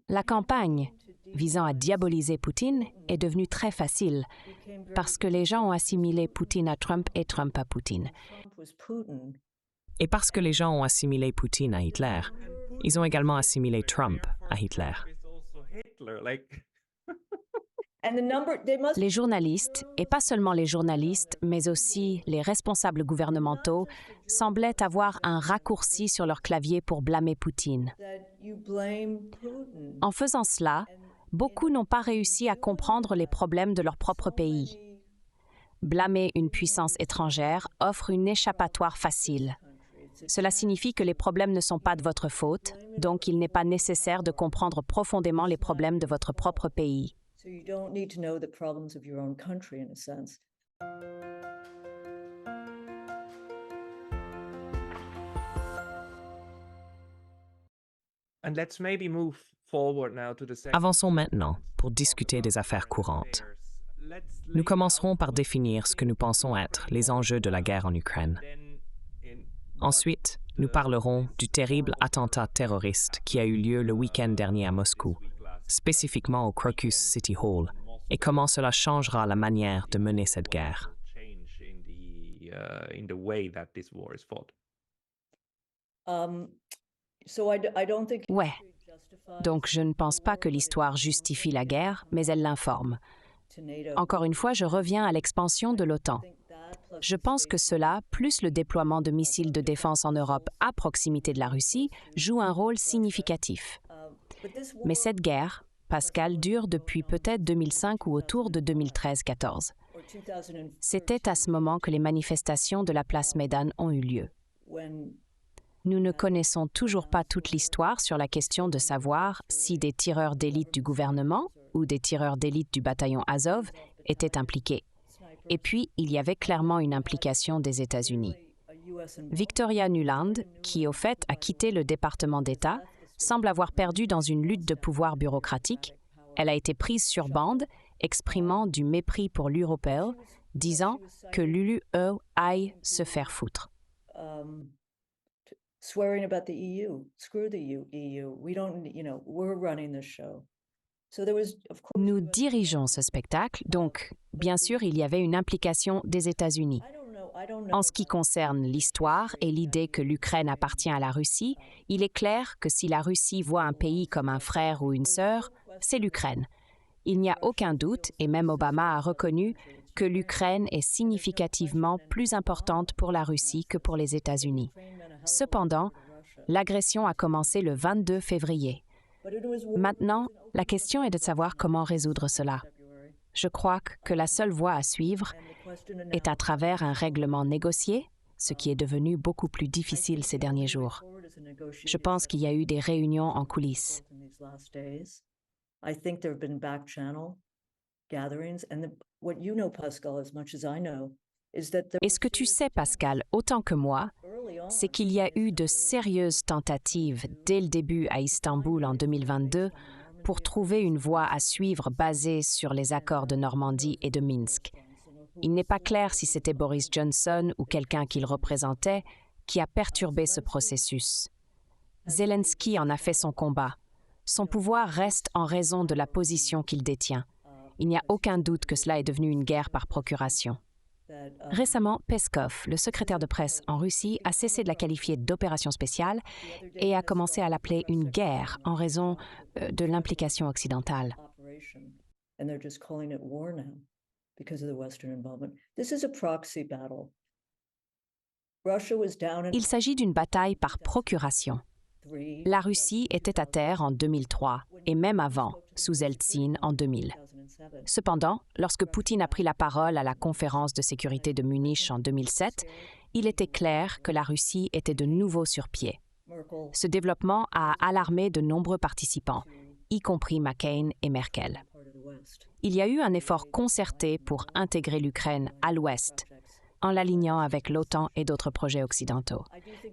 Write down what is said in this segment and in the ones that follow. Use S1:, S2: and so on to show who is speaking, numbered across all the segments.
S1: La campagne visant à diaboliser Poutine est devenue très facile parce que les gens ont assimilé Poutine à Trump et Trump à Poutine.
S2: Et parce que les gens ont assimilé Poutine à Hitler, ils ont également assimilé Trump à Hitler.
S1: Les journalistes, et pas seulement les journalistes, mais aussi les responsables gouvernementaux, semblaient avoir un raccourci sur leur clavier pour blâmer Poutine. En faisant cela, beaucoup n'ont pas réussi à comprendre les problèmes de leur propre pays. Blâmer une puissance étrangère offre une échappatoire facile. Cela signifie que les problèmes ne sont pas de votre faute, donc il n'est pas nécessaire de comprendre profondément les problèmes de votre propre pays.
S3: So you don't need to know the problems of your own country in a sense.
S4: And let's maybe move forward now to the second.
S2: Avançons maintenant pour discuter des affaires courantes. Nous commencerons par définir ce que nous pensons être les enjeux de la guerre en Ukraine. Ensuite, nous parlerons du terrible attentat terroriste qui a eu lieu le week-end dernier à Moscou, spécifiquement au Crocus City Hall, et comment cela changera la manière de mener cette guerre.
S1: Ouais. Donc je ne pense pas que l'histoire justifie la guerre, mais elle l'informe. Encore une fois, je reviens à l'expansion de l'OTAN. Je pense que cela, plus le déploiement de missiles de défense en Europe à proximité de la Russie, joue un rôle significatif. Mais cette guerre, Pascal, dure depuis peut-être 2005 ou autour de 2013-14. C'était à ce moment que les manifestations de la place Maidan ont eu lieu. Nous ne connaissons toujours pas toute l'histoire sur la question de savoir si des tireurs d'élite du gouvernement ou des tireurs d'élite du bataillon Azov étaient impliqués. Et puis, il y avait clairement une implication des États-Unis. Victoria Nuland, qui au fait a quitté le département d'État, semble avoir perdu dans une lutte de pouvoir bureaucratique. Elle a été prise sur bande, exprimant du mépris pour l'Européen, disant que l'UE aille se faire foutre.
S3: Swearing about the EU, screw the EU, we don't, we're running the show. So there was, of course,
S1: Nous dirigeons ce spectacle, donc, bien sûr, il y avait une implication des États-Unis. En ce qui concerne l'histoire et l'idée que l'Ukraine appartient à la Russie, il est clair que si la Russie voit un pays comme un frère ou une sœur, c'est l'Ukraine. Il n'y a aucun doute, et même Obama a reconnu, que l'Ukraine est significativement plus importante pour la Russie que pour les États-Unis. Cependant, l'agression a commencé le 22 février. Maintenant, la question est de savoir comment résoudre cela. Je crois que la seule voie à suivre est à travers un règlement négocié, ce qui est devenu beaucoup plus difficile ces derniers jours. Je pense qu'il y a eu des réunions en coulisses. Et ce que tu sais, Pascal, autant que moi, c'est qu'il y a eu de sérieuses tentatives dès le début à Istanbul en 2022 pour trouver une voie à suivre basée sur les accords de Normandie et de Minsk. Il n'est pas clair si c'était Boris Johnson ou quelqu'un qu'il représentait qui a perturbé ce processus. Zelensky en a fait son combat. Son pouvoir reste en raison de la position qu'il détient. Il n'y a aucun doute que cela est devenu une guerre par procuration. Récemment, Peskov, le secrétaire de presse en Russie, a cessé de la qualifier d'opération spéciale et a commencé à l'appeler une guerre en raison de l'implication occidentale. Il s'agit d'une bataille par procuration. La Russie était à terre en 2003 et même avant, sous Eltsine en 2000. Cependant, lorsque Poutine a pris la parole à la conférence de sécurité de Munich en 2007, il était clair que la Russie était de nouveau sur pied. Ce développement a alarmé de nombreux participants, y compris McCain et Merkel. Il y a eu un effort concerté pour intégrer l'Ukraine à l'Ouest, en l'alignant avec l'OTAN et d'autres projets occidentaux.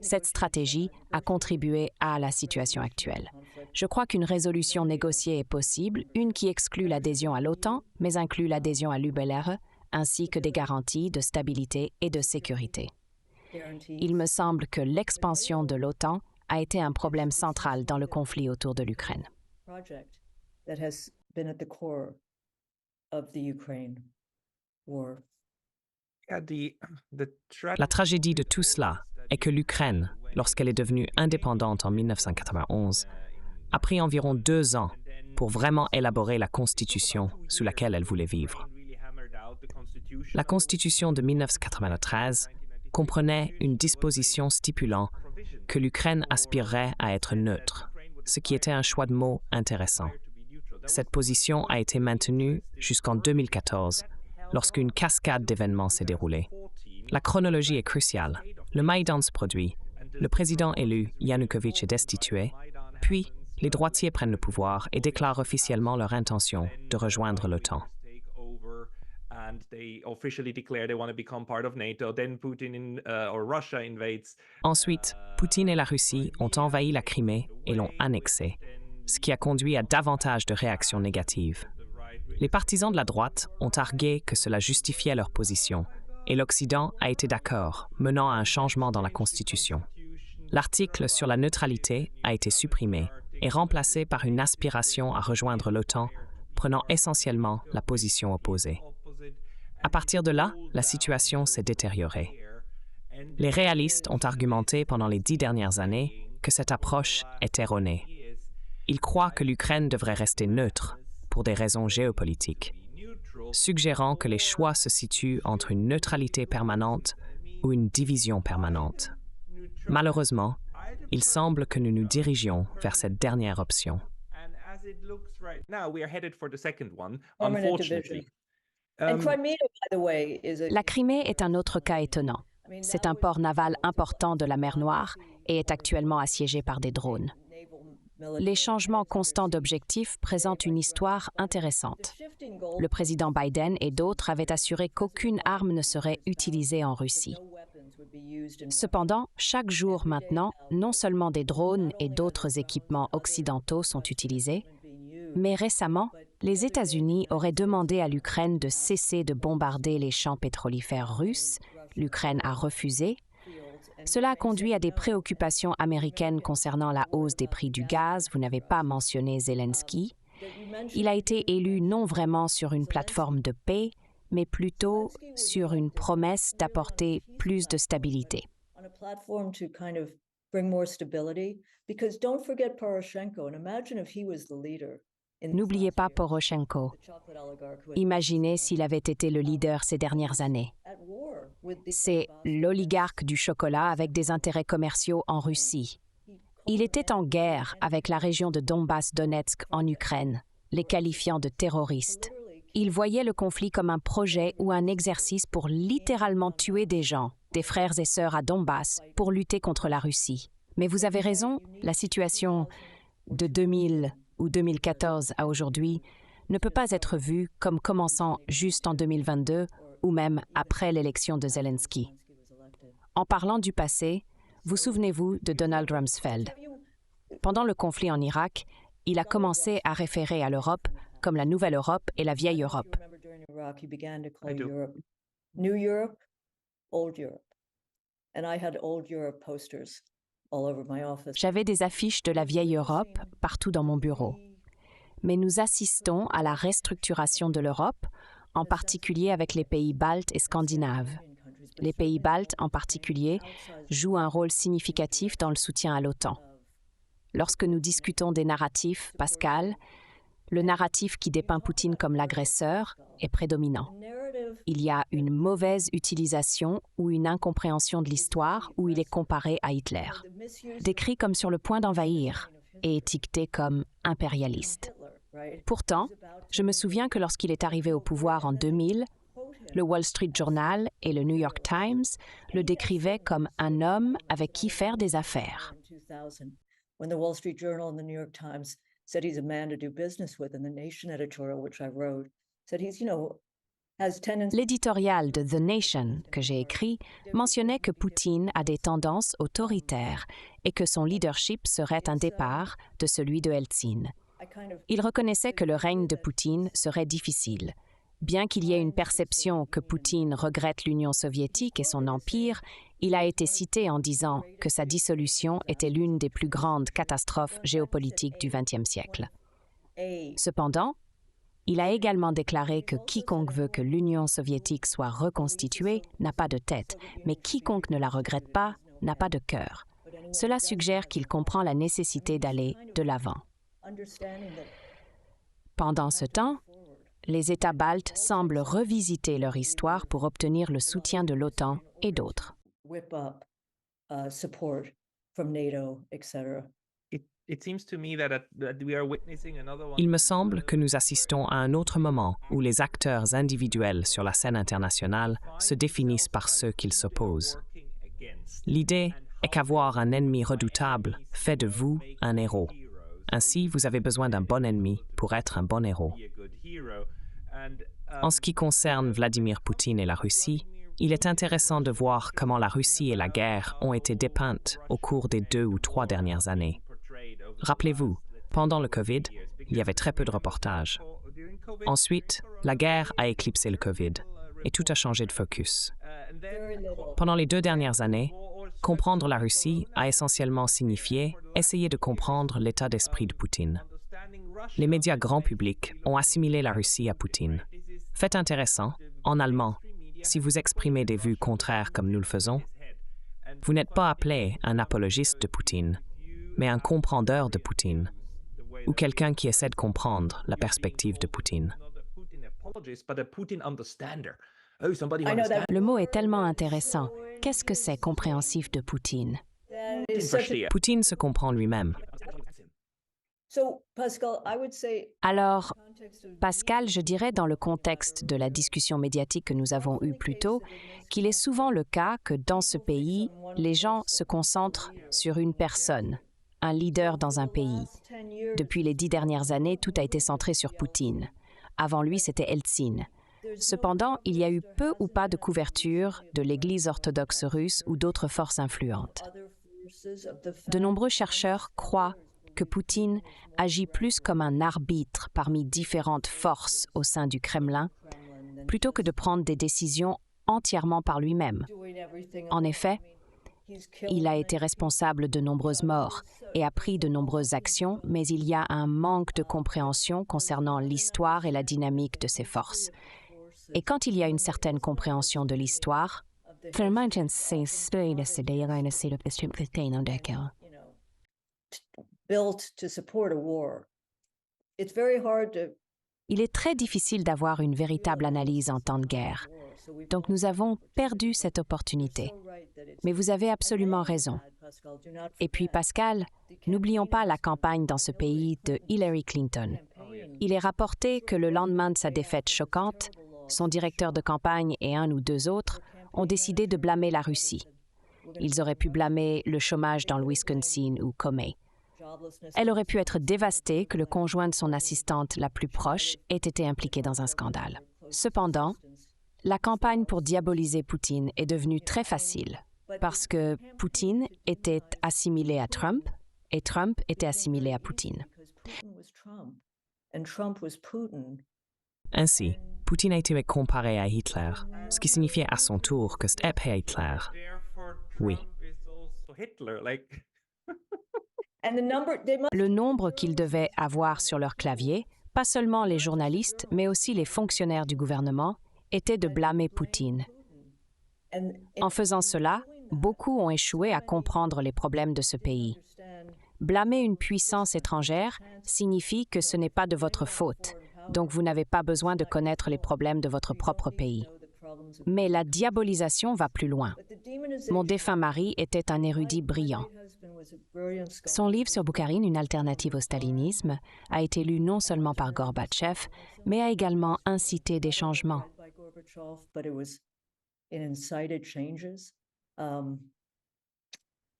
S1: Cette stratégie a contribué à la situation actuelle. Je crois qu'une résolution négociée est possible, une qui exclut l'adhésion à l'OTAN, mais inclut l'adhésion à l'UBLR, ainsi que des garanties de stabilité et de sécurité. Il me semble que l'expansion de l'OTAN a été un problème central dans le conflit autour de l'Ukraine.
S3: project that has been at the core of the Ukraine war.
S2: La tragédie de tout cela est que l'Ukraine, lorsqu'elle est devenue indépendante en 1991, a pris environ 2 ans pour vraiment élaborer la constitution sous laquelle elle voulait vivre. La constitution de 1993 comprenait une disposition stipulant que l'Ukraine aspirerait à être neutre, ce qui était un choix de mots intéressant. Cette position a été maintenue jusqu'en 2014, lorsqu'une cascade d'événements s'est déroulée. La chronologie est cruciale. Le Maïdan se produit, le président élu, Yanukovych, est destitué, puis les droitiers prennent le pouvoir et déclarent officiellement leur intention de rejoindre l'OTAN. Ensuite, Poutine et la Russie ont envahi la Crimée et l'ont annexée, ce qui a conduit à davantage de réactions négatives. Les partisans de la droite ont argué que cela justifiait leur position, et l'Occident a été d'accord, menant à un changement dans la Constitution. L'article sur la neutralité a été supprimé et remplacé par une aspiration à rejoindre l'OTAN, prenant essentiellement la position opposée. À partir de là, la situation s'est détériorée. Les réalistes ont argumenté pendant les 10 dernières années que cette approche est erronée. Ils croient que l'Ukraine devrait rester neutre pour des raisons géopolitiques, suggérant que les choix se situent entre une neutralité permanente ou une division permanente. Malheureusement, il semble que nous nous dirigions vers cette dernière option.
S1: La Crimée est un autre cas étonnant. C'est un port naval important de la mer Noire et est actuellement assiégé par des drones. Les changements constants d'objectifs présentent une histoire intéressante. Le président Biden et d'autres avaient assuré qu'aucune arme ne serait utilisée en Russie. Cependant, chaque jour maintenant, non seulement des drones et d'autres équipements occidentaux sont utilisés, mais récemment, les États-Unis auraient demandé à l'Ukraine de cesser de bombarder les champs pétrolifères russes. L'Ukraine a refusé. Cela a conduit à des préoccupations américaines concernant la hausse des prix du gaz. Vous n'avez pas mentionné Zelensky. Il a été élu non vraiment sur une plateforme de paix, mais plutôt sur une promesse d'apporter plus de stabilité. N'oubliez pas Poroshenko. Imaginez s'il avait été le leader ces dernières années. C'est l'oligarque du chocolat avec des intérêts commerciaux en Russie. Il était en guerre avec la région de Donbass-Donetsk en Ukraine, les qualifiant de terroristes. Il voyait le conflit comme un projet ou un exercice pour littéralement tuer des gens, des frères et sœurs à Donbass, pour lutter contre la Russie. Mais vous avez raison, la situation de 2000 ou 2014 à aujourd'hui ne peut pas être vue comme commençant juste en 2022 ou même après l'élection de Zelensky. En parlant du passé, vous souvenez-vous de Donald Rumsfeld. Pendant le conflit en Irak, il a commencé à référer à l'Europe comme la Nouvelle Europe et la Vieille Europe.
S3: New Europe, Old Europe. And I had Old Europe posters all over my office.
S1: J'avais des affiches de la Vieille Europe partout dans mon bureau. Mais nous assistons à la restructuration de l'Europe, en particulier avec les pays baltes et scandinaves. Les pays baltes, en particulier, jouent un rôle significatif dans le soutien à l'OTAN. Lorsque nous discutons des narratifs, Pascal, le narratif qui dépeint Poutine comme l'agresseur est prédominant. Il y a une mauvaise utilisation ou une incompréhension de l'histoire où il est comparé à Hitler. Décrit comme sur le point d'envahir et étiqueté comme impérialiste. Pourtant, je me souviens que lorsqu'il est arrivé au pouvoir en 2000, le Wall Street Journal et le New York Times le décrivaient comme un homme avec qui faire des affaires.
S3: When the Wall Street Journal and the New York Times said he's a man to do business with, and the Nation editorial, which I wrote, said he's, has tendencies.
S1: L'éditorial de The Nation que j'ai écrit mentionnait que Poutine a des tendances autoritaires et que son leadership serait un départ de celui de Eltsine. Il reconnaissait que le règne de Poutine serait difficile. Bien qu'il y ait une perception que Poutine regrette l'Union soviétique et son empire, il a été cité en disant que sa dissolution était l'une des plus grandes catastrophes géopolitiques du XXe siècle. Cependant, il a également déclaré que quiconque veut que l'Union soviétique soit reconstituée n'a pas de tête, mais quiconque ne la regrette pas n'a pas de cœur. Cela suggère qu'il comprend la nécessité d'aller de l'avant. Pendant ce temps, les États baltes semblent revisiter leur histoire pour obtenir le soutien de l'OTAN et d'autres.
S2: Il me semble que nous assistons à un autre moment où les acteurs individuels sur la scène internationale se définissent par ceux qu'ils s'opposent. L'idée est qu'avoir un ennemi redoutable fait de vous un héros. Ainsi, vous avez besoin d'un bon ennemi pour être un bon héros. En ce qui concerne Vladimir Poutine et la Russie, il est intéressant de voir comment la Russie et la guerre ont été dépeintes au cours des 2 ou 3 dernières années. Rappelez-vous, pendant le COVID, il y avait très peu de reportages. Ensuite, la guerre a éclipsé le COVID et tout a changé de focus. Pendant les 2 dernières années, comprendre la Russie a essentiellement signifié essayer de comprendre l'état d'esprit de Poutine. Les médias grand public ont assimilé la Russie à Poutine. Fait intéressant, en allemand, si vous exprimez des vues contraires comme nous le faisons, vous n'êtes pas appelé un apologiste de Poutine, mais un comprendeur de Poutine, ou quelqu'un qui essaie de comprendre la perspective de Poutine.
S1: Le mot est tellement intéressant. Qu'est-ce que c'est compréhensif de Poutine?
S2: Poutine se comprend lui-même.
S1: Alors, Pascal, je dirais dans le contexte de la discussion médiatique que nous avons eue plus tôt, qu'il est souvent le cas que dans ce pays, les gens se concentrent sur une personne, un leader dans un pays. Depuis les 10 dernières années, tout a été centré sur Poutine. Avant lui, c'était Eltsine. Cependant, il y a eu peu ou pas de couverture de l'Église orthodoxe russe ou d'autres forces influentes. De nombreux chercheurs croient que Poutine agit plus comme un arbitre parmi différentes forces au sein du Kremlin, plutôt que de prendre des décisions entièrement par lui-même. En effet, il a été responsable de nombreuses morts et a pris de nombreuses actions, mais il y a un manque de compréhension concernant l'histoire et la dynamique de ces forces. Et quand il y a une certaine compréhension de l'histoire, il est très difficile d'avoir une véritable analyse en temps de guerre. Donc nous avons perdu cette opportunité. Mais vous avez absolument raison. Et puis Pascal, n'oublions pas la campagne dans ce pays de Hillary Clinton. Il est rapporté que le lendemain de sa défaite choquante, son directeur de campagne et 1 ou 2 autres ont décidé de blâmer la Russie. Ils auraient pu blâmer le chômage dans le Wisconsin ou Comey. Elle aurait pu être dévastée que le conjoint de son assistante la plus proche ait été impliqué dans un scandale. Cependant, la campagne pour diaboliser Poutine est devenue très facile parce que Poutine était assimilé à Trump et Trump était assimilé à Poutine.
S2: Ainsi, Poutine a été comparé à Hitler, ce qui signifiait à son tour que c'était Hitler. Oui.
S1: Le nombre qu'ils devaient avoir sur leur clavier, pas seulement les journalistes, mais aussi les fonctionnaires du gouvernement, était de blâmer Poutine. En faisant cela, beaucoup ont échoué à comprendre les problèmes de ce pays. Blâmer une puissance étrangère signifie que ce n'est pas de votre faute, donc vous n'avez pas besoin de connaître les problèmes de votre propre pays. Mais la diabolisation va plus loin. Mon défunt mari était un érudit brillant. Son livre sur Boukharine, une alternative au stalinisme, a été lu non seulement par Gorbatchev, mais a également incité des changements.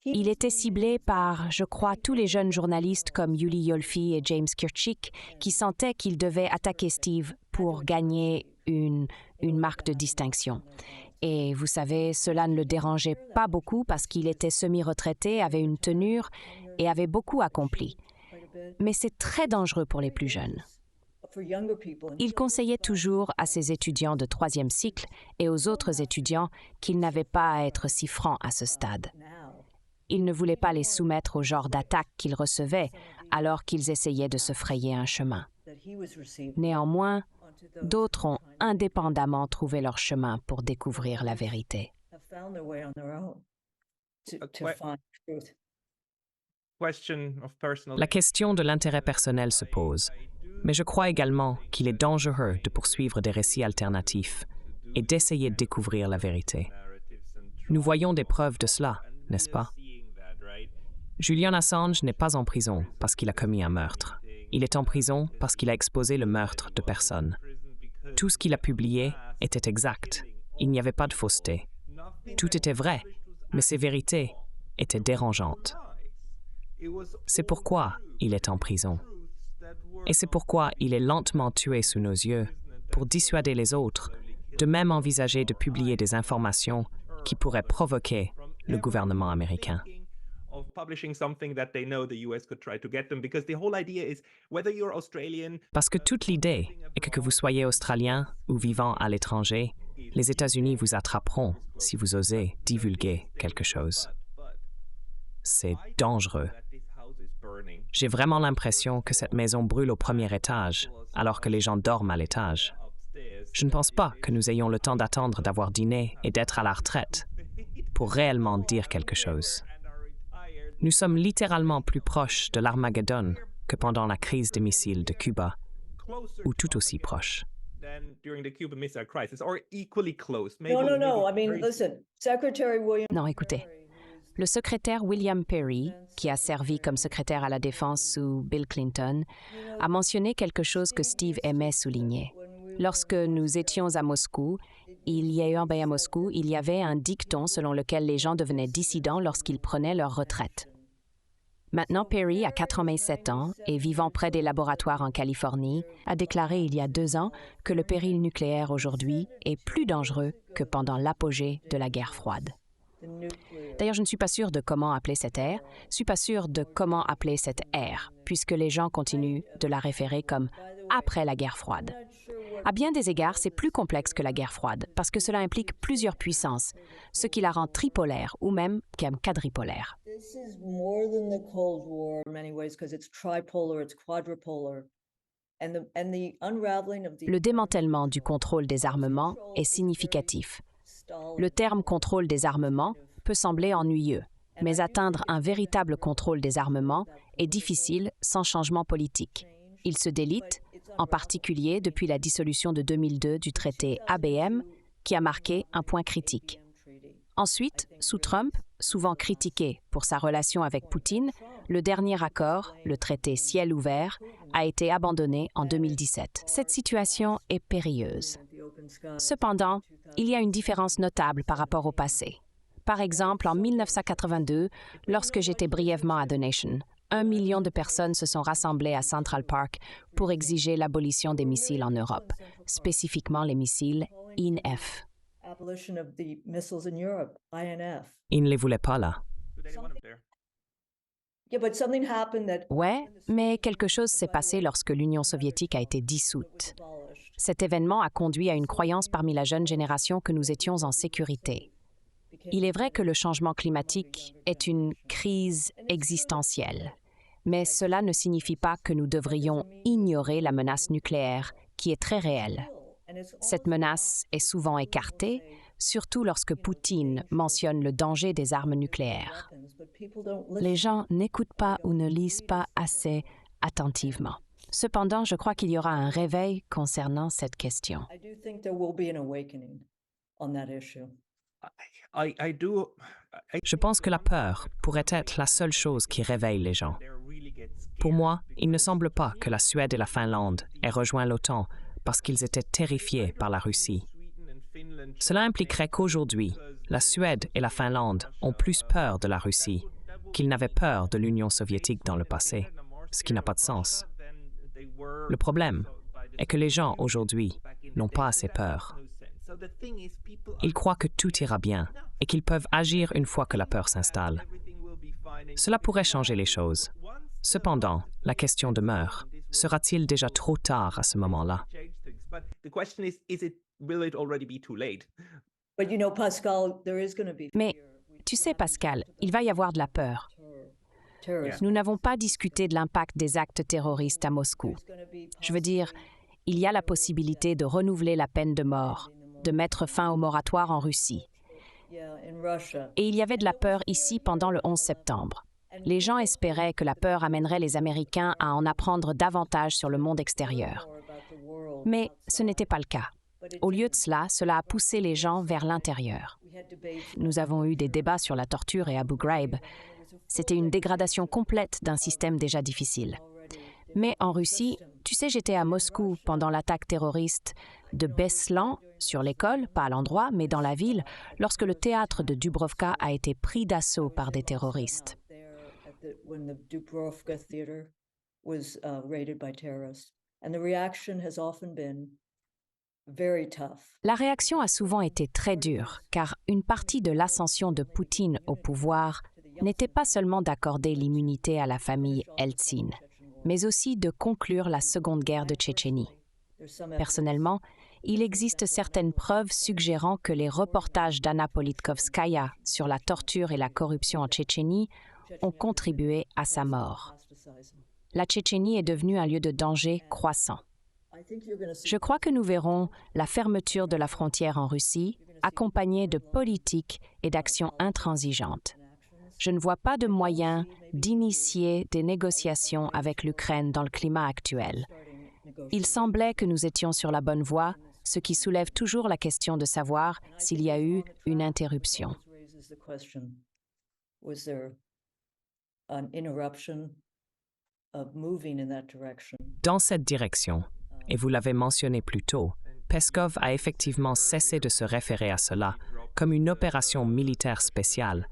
S1: Il était ciblé par, je crois, tous les jeunes journalistes comme Yuli Yolfi et James Kirchik qui sentaient qu'ils devaient attaquer Steve pour gagner une marque de distinction. Et vous savez, cela ne le dérangeait pas beaucoup parce qu'il était semi-retraité, avait une tenure et avait beaucoup accompli. Mais c'est très dangereux pour les plus jeunes. Il conseillait toujours à ses étudiants de 3e cycle et aux autres étudiants qu'ils n'avaient pas à être si francs à ce stade. Il ne voulait pas les soumettre au genre d'attaque qu'il recevait, alors qu'ils essayaient de se frayer un chemin. Néanmoins, d'autres ont indépendamment trouvé leur chemin pour découvrir la vérité.
S2: La question de l'intérêt personnel se pose, mais je crois également qu'il est dangereux de poursuivre des récits alternatifs et d'essayer de découvrir la vérité. Nous voyons des preuves de cela, n'est-ce pas? Julian Assange n'est pas en prison parce qu'il a commis un meurtre. Il est en prison parce qu'il a exposé le meurtre de personnes. Tout ce qu'il a publié était exact. Il n'y avait pas de fausseté. Tout était vrai, mais ces vérités étaient dérangeantes. C'est pourquoi il est en prison. Et c'est pourquoi il est lentement tué sous nos yeux pour dissuader les autres de même envisager de publier des informations qui pourraient provoquer le gouvernement américain. Parce que toute l'idée est que vous soyez australien ou vivant à l'étranger, les États-Unis vous attraperont si vous osez divulguer quelque chose. C'est dangereux. J'ai vraiment l'impression que cette maison brûle au premier étage, alors que les gens dorment à l'étage. Je ne pense pas que nous ayons le temps d'attendre d'avoir dîné et d'être à la retraite pour réellement dire quelque chose. Nous sommes littéralement plus proches de l'Armageddon que pendant la crise des missiles de Cuba, ou tout aussi proches.
S1: Non, écoutez. Le secrétaire William Perry, qui a servi comme secrétaire à la Défense sous Bill Clinton, a mentionné quelque chose que Steve aimait souligner. Lorsque nous étions à Moscou, il y avait un dicton selon lequel les gens devenaient dissidents lorsqu'ils prenaient leur retraite. Maintenant, Perry a 87 ans et vivant près des laboratoires en Californie, a déclaré il y a 2 ans que le péril nucléaire aujourd'hui est plus dangereux que pendant l'apogée de la guerre froide. D'ailleurs, je ne suis pas sûre de comment appeler cette ère, je suis pas sûre de comment appeler cette ère, puisque les gens continuent de la référer comme « après la guerre froide ». À bien des égards, c'est plus complexe que la guerre froide, parce que cela implique plusieurs puissances, ce qui la rend tripolaire ou même quadripolaire. Le démantèlement du contrôle des armements est significatif. Le terme « contrôle des armements » peut sembler ennuyeux, mais atteindre un véritable contrôle des armements est difficile sans changement politique. Il se délite, en particulier depuis la dissolution de 2002 du traité ABM, qui a marqué un point critique. Ensuite, sous Trump, souvent critiqué pour sa relation avec Poutine, le dernier accord, le traité Ciel ouvert, a été abandonné en 2017. Cette situation est périlleuse. Cependant, il y a une différence notable par rapport au passé. Par exemple, en 1982, lorsque j'étais brièvement à The Nation, 1 million de personnes se sont rassemblées à Central Park pour exiger l'abolition des missiles en Europe, spécifiquement les missiles INF.
S2: Ils ne les voulaient pas là.
S1: Ouais, mais quelque chose s'est passé lorsque l'Union soviétique a été dissoute. Cet événement a conduit à une croyance parmi la jeune génération que nous étions en sécurité. Il est vrai que le changement climatique est une crise existentielle, mais cela ne signifie pas que nous devrions ignorer la menace nucléaire, qui est très réelle. Cette menace est souvent écartée, surtout lorsque Poutine mentionne le danger des armes nucléaires. Les gens n'écoutent pas ou ne lisent pas assez attentivement. Cependant, je crois qu'il y aura un réveil concernant cette question.
S2: Je pense que la peur pourrait être la seule chose qui réveille les gens. Pour moi, il ne semble pas que la Suède et la Finlande aient rejoint l'OTAN parce qu'ils étaient terrifiés par la Russie. Cela impliquerait qu'aujourd'hui, la Suède et la Finlande ont plus peur de la Russie qu'ils n'avaient peur de l'Union soviétique dans le passé, ce qui n'a pas de sens. Le problème est que les gens aujourd'hui n'ont pas assez peur. Ils croient que tout ira bien et qu'ils peuvent agir une fois que la peur s'installe. Cela pourrait changer les choses. Cependant, la question demeure. Sera-t-il déjà trop tard à ce moment-là?
S1: Mais, tu sais, Pascal, il va y avoir de la peur. Nous n'avons pas discuté de l'impact des actes terroristes à Moscou. Je veux dire, il y a la possibilité de renouveler la peine de mort, de mettre fin au moratoire en Russie. Et il y avait de la peur ici pendant le 11 septembre. Les gens espéraient que la peur amènerait les Américains à en apprendre davantage sur le monde extérieur. Mais ce n'était pas le cas. Au lieu de cela, cela a poussé les gens vers l'intérieur. Nous avons eu des débats sur la torture et Abu Ghraib. C'était une dégradation complète d'un système déjà difficile. Mais en Russie, tu sais, j'étais à Moscou pendant l'attaque terroriste de Beslan, sur l'école, pas à l'endroit, mais dans la ville, lorsque le théâtre de Dubrovka a été pris d'assaut par des terroristes. La réaction a souvent été très dure, car une partie de l'ascension de Poutine au pouvoir n'était pas seulement d'accorder l'immunité à la famille Eltsine, mais aussi de conclure la Seconde Guerre de Tchétchénie. Personnellement, il existe certaines preuves suggérant que les reportages d'Anna Politkovskaya sur la torture et la corruption en Tchétchénie ont contribué à sa mort. La Tchétchénie est devenue un lieu de danger croissant. Je crois que nous verrons la fermeture de la frontière en Russie, accompagnée de politiques et d'actions intransigeantes. Je ne vois pas de moyen d'initier des négociations avec l'Ukraine dans le climat actuel. Il semblait que nous étions sur la bonne voie, ce qui soulève toujours la question de savoir s'il y a eu une interruption.
S2: Dans cette direction, et vous l'avez mentionné plus tôt, Peskov a effectivement cessé de se référer à cela comme une opération militaire spéciale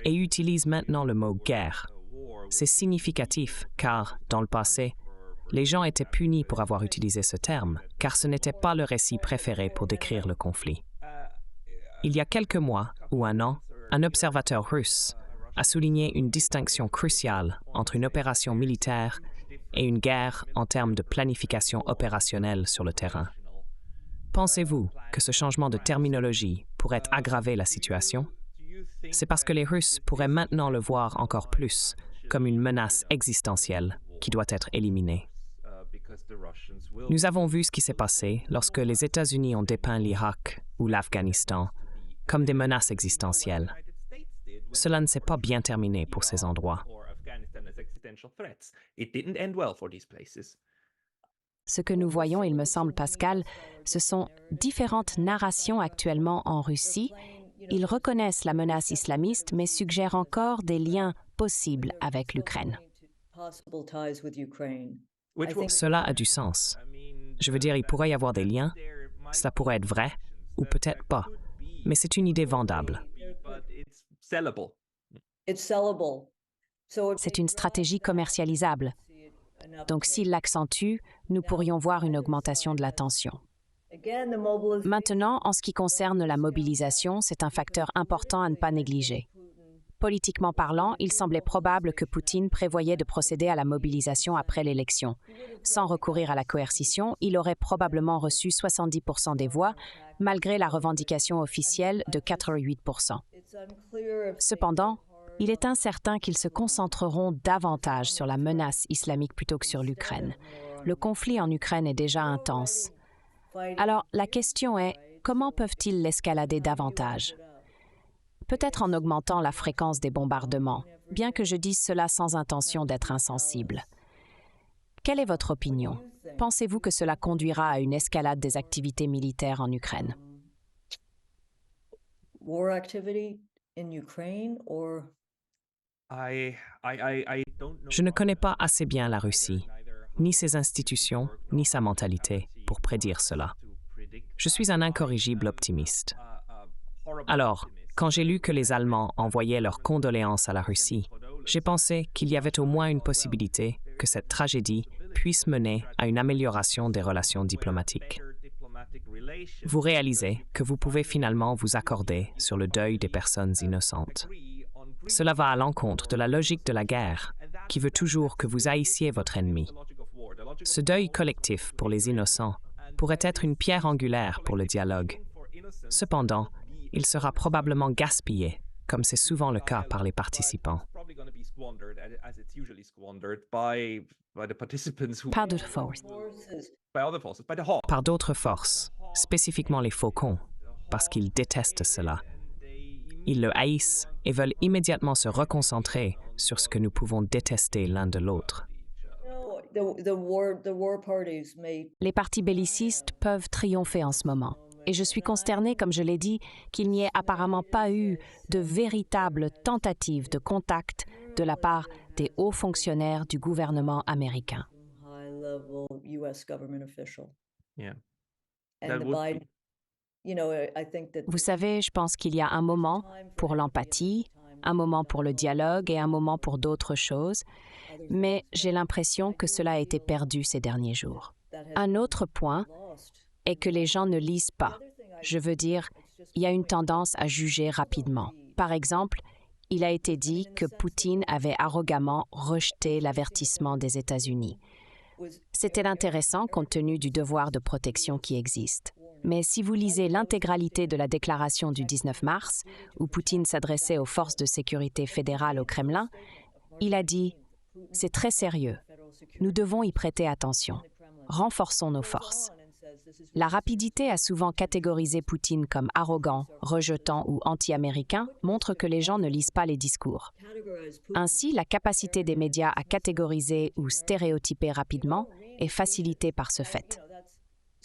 S2: et utilise maintenant le mot « guerre ». C'est significatif car, dans le passé, les gens étaient punis pour avoir utilisé ce terme, car ce n'était pas le récit préféré pour décrire le conflit. Il y a quelques mois ou un an, un observateur russe a souligné une distinction cruciale entre une opération militaire et une guerre en termes de planification opérationnelle sur le terrain. Pensez-vous que ce changement de terminologie pourrait aggraver la situation? C'est parce que les Russes pourraient maintenant le voir encore plus comme une menace existentielle qui doit être éliminée. Nous avons vu ce qui s'est passé lorsque les États-Unis ont dépeint l'Irak ou l'Afghanistan comme des menaces existentielles. Cela ne s'est pas bien terminé pour ces endroits.
S1: Ce que nous voyons, il me semble, Pascal, ce sont différentes narrations actuellement en Russie. Ils reconnaissent la menace islamiste, mais suggèrent encore des liens possibles avec l'Ukraine.
S2: Cela a du sens. Je veux dire, il pourrait y avoir des liens, ça pourrait être vrai, ou peut-être pas, mais c'est une idée vendable.
S1: C'est une stratégie commercialisable. Donc, s'il l'accentue, nous pourrions voir une augmentation de la tension. Maintenant, en ce qui concerne la mobilisation, c'est un facteur important à ne pas négliger. Politiquement parlant, il semblait probable que Poutine prévoyait de procéder à la mobilisation après l'élection. Sans recourir à la coercition, il aurait probablement reçu 70% des voix, malgré la revendication officielle de 88%. Cependant, il est incertain qu'ils se concentreront davantage sur la menace islamique plutôt que sur l'Ukraine. Le conflit en Ukraine est déjà intense. Alors, la question est, comment peuvent-ils l'escalader davantage? Peut-être en augmentant la fréquence des bombardements, bien que je dise cela sans intention d'être insensible. Quelle est votre opinion? Pensez-vous que cela conduira à une escalade des activités militaires en Ukraine?
S2: Je ne connais pas assez bien la Russie, ni ses institutions, ni sa mentalité, pour prédire cela. Je suis un incorrigible optimiste. Alors, quand j'ai lu que les Allemands envoyaient leurs condoléances à la Russie, j'ai pensé qu'il y avait au moins une possibilité que cette tragédie puisse mener à une amélioration des relations diplomatiques. Vous réalisez que vous pouvez finalement vous accorder sur le deuil des personnes innocentes. Cela va à l'encontre de la logique de la guerre, qui veut toujours que vous haïssiez votre ennemi. Ce deuil collectif pour les innocents pourrait être une pierre angulaire pour le dialogue. Cependant, il sera probablement gaspillé, comme c'est souvent le cas par les participants.
S4: squandered as it's usually squandered by the participants who
S1: Par d'autres forces.
S4: by other forces, by the hawk.
S2: Par d'autres forces, spécifiquement les faucons, parce qu'ils détestent cela. Ils le haïssent et veulent immédiatement se reconcentrer sur ce que nous pouvons détester l'un de l'autre.
S1: Les partis bellicistes peuvent triompher en ce moment. Et je suis consternée, comme je l'ai dit, qu'il n'y ait apparemment pas eu de véritable tentative de contact de la part des hauts fonctionnaires du gouvernement américain.
S4: Yeah.
S3: And
S4: That
S3: the
S4: would
S3: Biden,
S4: be-
S3: I think that
S1: Vous savez, je pense qu'il y a un moment pour l'empathie, un moment pour le dialogue et un moment pour d'autres choses, mais j'ai l'impression que cela a été perdu ces derniers jours. Un autre point est que les gens ne lisent pas. Je veux dire, il y a une tendance à juger rapidement. Par exemple, il a été dit que Poutine avait arrogamment rejeté l'avertissement des États-Unis. C'était intéressant compte tenu du devoir de protection qui existe. Mais si vous lisez l'intégralité de la déclaration du 19 mars, où Poutine s'adressait aux forces de sécurité fédérales au Kremlin, il a dit « C'est très sérieux. Nous devons y prêter attention. Renforçons nos forces. » La rapidité à souvent catégorisé Poutine comme arrogant, rejetant ou anti-américain montre que les gens ne lisent pas les discours. Ainsi, la capacité des médias à catégoriser ou stéréotyper rapidement est facilitée par ce fait.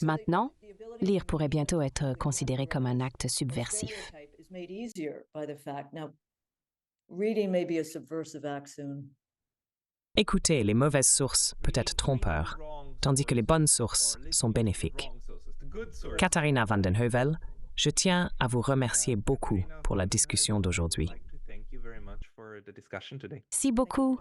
S1: Maintenant, lire pourrait bientôt être considéré comme un acte subversif.
S2: Écouter les mauvaises sources peut être trompeur, tandis que les bonnes sources sont bénéfiques. Katharina van den Heuvel, je tiens à vous remercier beaucoup pour la discussion d'aujourd'hui.
S4: Thank you very much for the discussion today.
S1: Merci beaucoup.